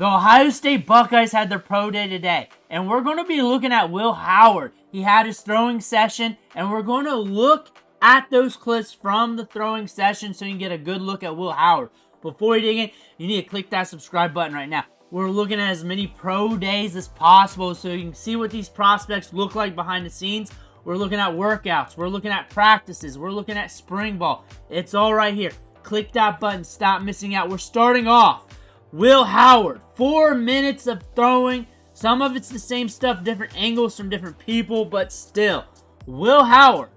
The Ohio State Buckeyes had their pro day today, and we're going to be looking at Will Howard. He had his throwing session, and we're going to look at those clips from the throwing session so you can get a good look at Will Howard. Before you dig in, you need to click that subscribe button right now. We're looking at as many pro days as possible so you can see what these prospects look like behind the scenes. We're looking at workouts. We're looking at practices. We're looking at spring ball. It's all right here. Click that button. Stop missing out. We're starting off. Will Howard, 4 minutes of throwing. Some of it's the same stuff, different angles from different people, but still. Will Howard,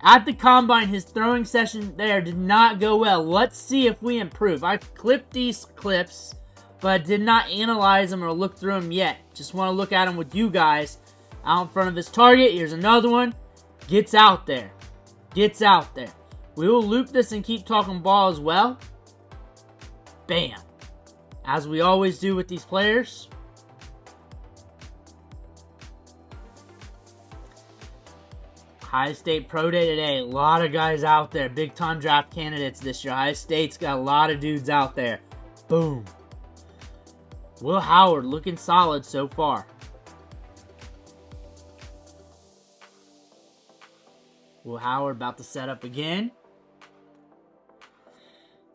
at the combine, his throwing session there did not go well. Let's see if we improve. I've clipped these clips, but did not analyze them or look through them yet. Just want to look at them with you guys. Out in front of his target. Here's another one. Gets out there. Gets out there. We will loop this and keep talking ball as well. Bam. As we always do with these players. Ohio State Pro Day today. A lot of guys out there. Big time draft candidates this year. Ohio State's got a lot of dudes out there. Boom. Will Howard looking solid so far. Will Howard about to set up again.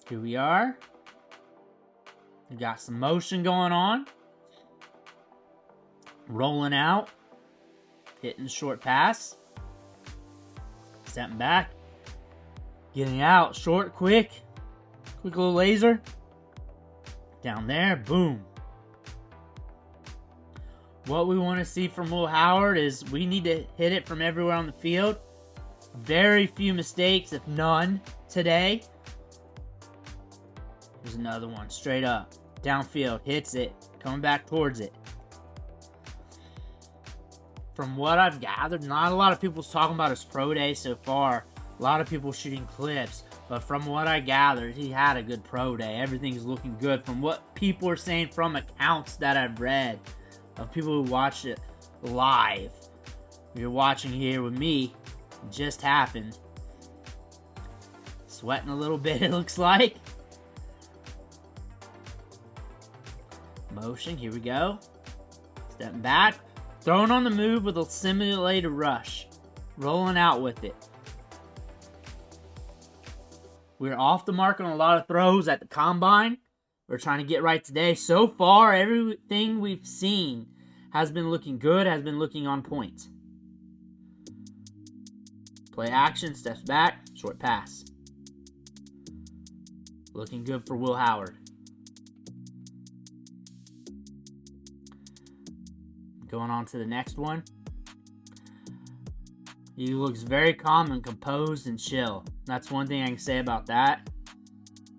Here we are. We got some motion going on. Rolling out. Hitting short pass. Stepping back. Getting out. Short, quick. Quick little laser. Down there. Boom. What we want to see from Will Howard is we need to hit it from everywhere on the field. Very few mistakes, if none, today. Here's another one. Straight up. Downfield. Hits it. Coming back towards it. From what I've gathered, not a lot of people's talking about his pro day so far. A lot of people shooting clips. But from what I gathered, he had a good pro day. Everything's looking good. From what people are saying from accounts that I've read of people who watched it live. If you're watching here with me, it just happened. Sweating a little bit, it looks like. Motion, here we go. Stepping back. Throwing on the move with a simulated rush. Rolling out with it. We're off the mark on a lot of throws at the combine. We're trying to get right today. So far, everything we've seen has been looking good, has been looking on point. Play action, steps back, short pass. Looking good for Will Howard. Going on to the next one. He looks very calm and composed and chill. That's one thing I can say about that.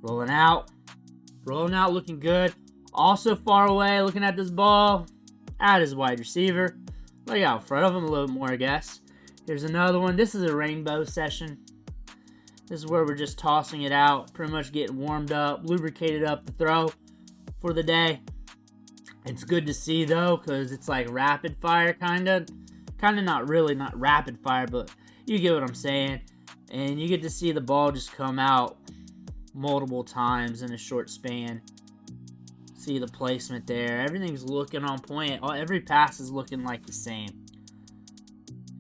Rolling out. Rolling out, looking good. Also far away, looking at this ball. At his wide receiver. Look out in front of him a little more, I guess. Here's another one. This is a rainbow session. This is where we're just tossing it out. Pretty much getting warmed up, lubricated up the throw for the day. It's good to see, though, because it's like rapid fire, kind of. Kind of not really, not rapid fire, but you get what I'm saying. And you get to see the ball just come out multiple times in a short span. See the placement there. Everything's looking on point. Every pass is looking like the same.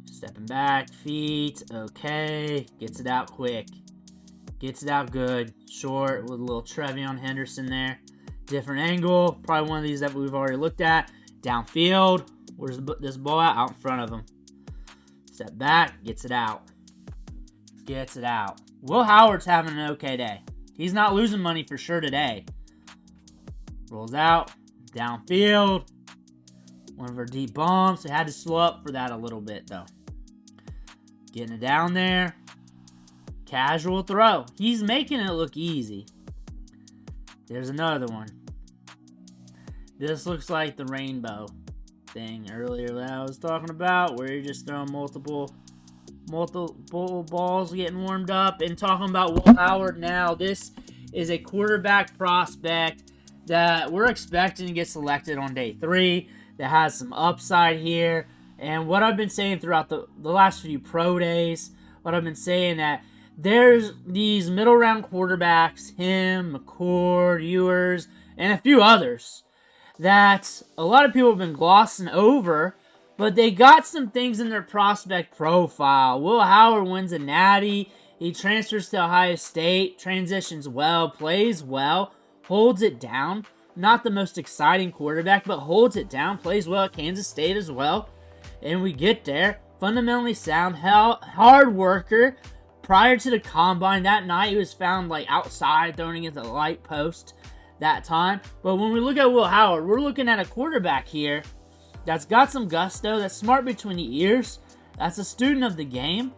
Stepping back, feet, okay. Gets it out quick. Gets it out good. Short with a little TreVeyon Henderson there. Different angle. Probably one of these that we've already looked at. Downfield. Where's this ball at? Out in front of him. Step back, gets it out. Gets it out. Will Howard's having an okay day. He's not losing money for sure today. Rolls out. Downfield. One of our deep bombs. It had to slow up for that a little bit, though. Getting it down there. Casual throw. He's making it look easy. There's another one. This looks like the rainbow thing earlier that I was talking about, where you're just throwing multiple balls getting warmed up. And talking about Will Howard now, this is a quarterback prospect that we're expecting to get selected on day 3 that has some upside here. And what I've been saying throughout the last few pro days, what I've been saying that there's these middle round quarterbacks, him, McCord, Ewers, and a few others that a lot of people have been glossing over, but they got some things in their prospect profile. Will Howard wins a natty. He transfers to Ohio State, transitions well, plays well, holds it down. Not the most exciting quarterback, but holds it down, plays well at Kansas State as well. And we get there. Fundamentally sound, hard worker. Prior to the combine that night, he was found like outside throwing at the light post that time. But when we look at Will Howard, we're looking at a quarterback here that's got some gusto, that's smart between the ears, that's a student of the game,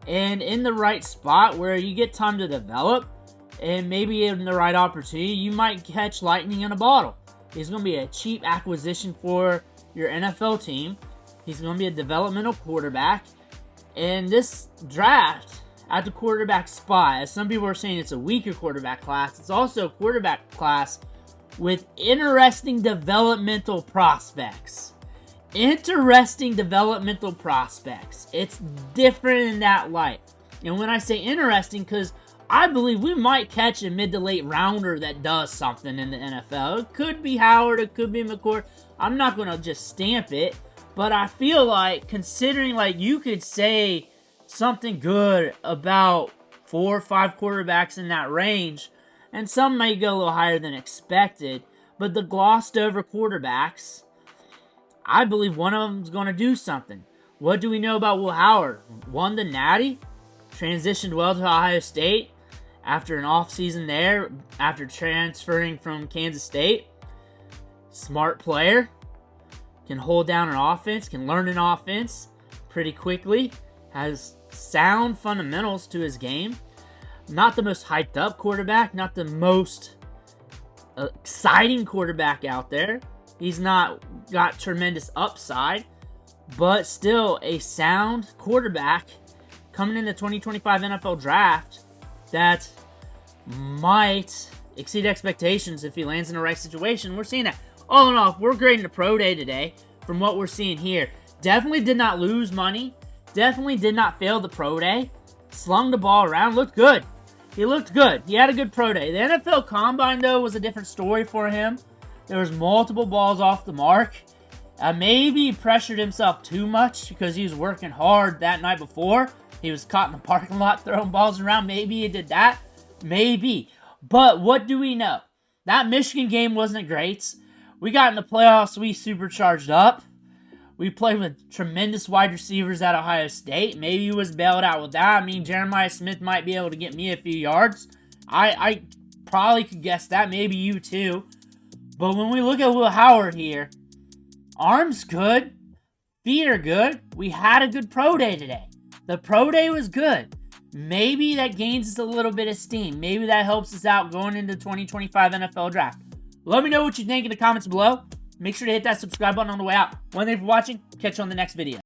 and in the right spot where you get time to develop, and maybe in the right opportunity, you might catch lightning in a bottle. He's going to be a cheap acquisition for your NFL team. He's going to be a developmental quarterback. And this draft at the quarterback spot, as some people are saying it's a weaker quarterback class, it's also a quarterback class with interesting developmental prospects. Interesting developmental prospects. It's different in that light. And when I say interesting, because I believe we might catch a mid to late rounder that does something in the NFL. It could be Howard, it could be McCord. I'm not going to just stamp it, but I feel like, considering like you could say something good about 4 or 5 quarterbacks in that range, and some may go a little higher than expected, but the glossed over quarterbacks, I believe one of them is going to do something. What do we know about Will Howard? Won the natty, transitioned well to Ohio State after an offseason there, after transferring from Kansas State. Smart player, can hold down an offense, can learn an offense pretty quickly, has sound fundamentals to his game. Not the most hyped up quarterback, not the most exciting quarterback out there. He's not got tremendous upside, but still a sound quarterback coming in the 2025 NFL draft that might exceed expectations if he lands in the right situation. We're seeing that. All in all, we're grading the pro day today from what we're seeing here. Definitely did not lose money. Definitely did not fail the pro day. Slung the ball around. Looked good. He looked good. He had a good pro day. The NFL Combine, though, was a different story for him. There was multiple balls off the mark. Maybe he pressured himself too much because he was working hard that night before. He was caught in the parking lot throwing balls around. Maybe he did that. Maybe. But what do we know? That Michigan game wasn't great. We got in the playoffs. We supercharged up. We played with tremendous wide receivers at Ohio State. Maybe he was bailed out with that. I mean, Jeremiah Smith might be able to get me a few yards. I probably could guess that. Maybe you too. But when we look at Will Howard here, arm's good. Feet are good. We had a good pro day today. The pro day was good. Maybe that gains us a little bit of steam. Maybe that helps us out going into the 2025 NFL Draft. Let me know what you think in the comments below. Make sure to hit that subscribe button on the way out. Thank you for watching. Catch you on the next video.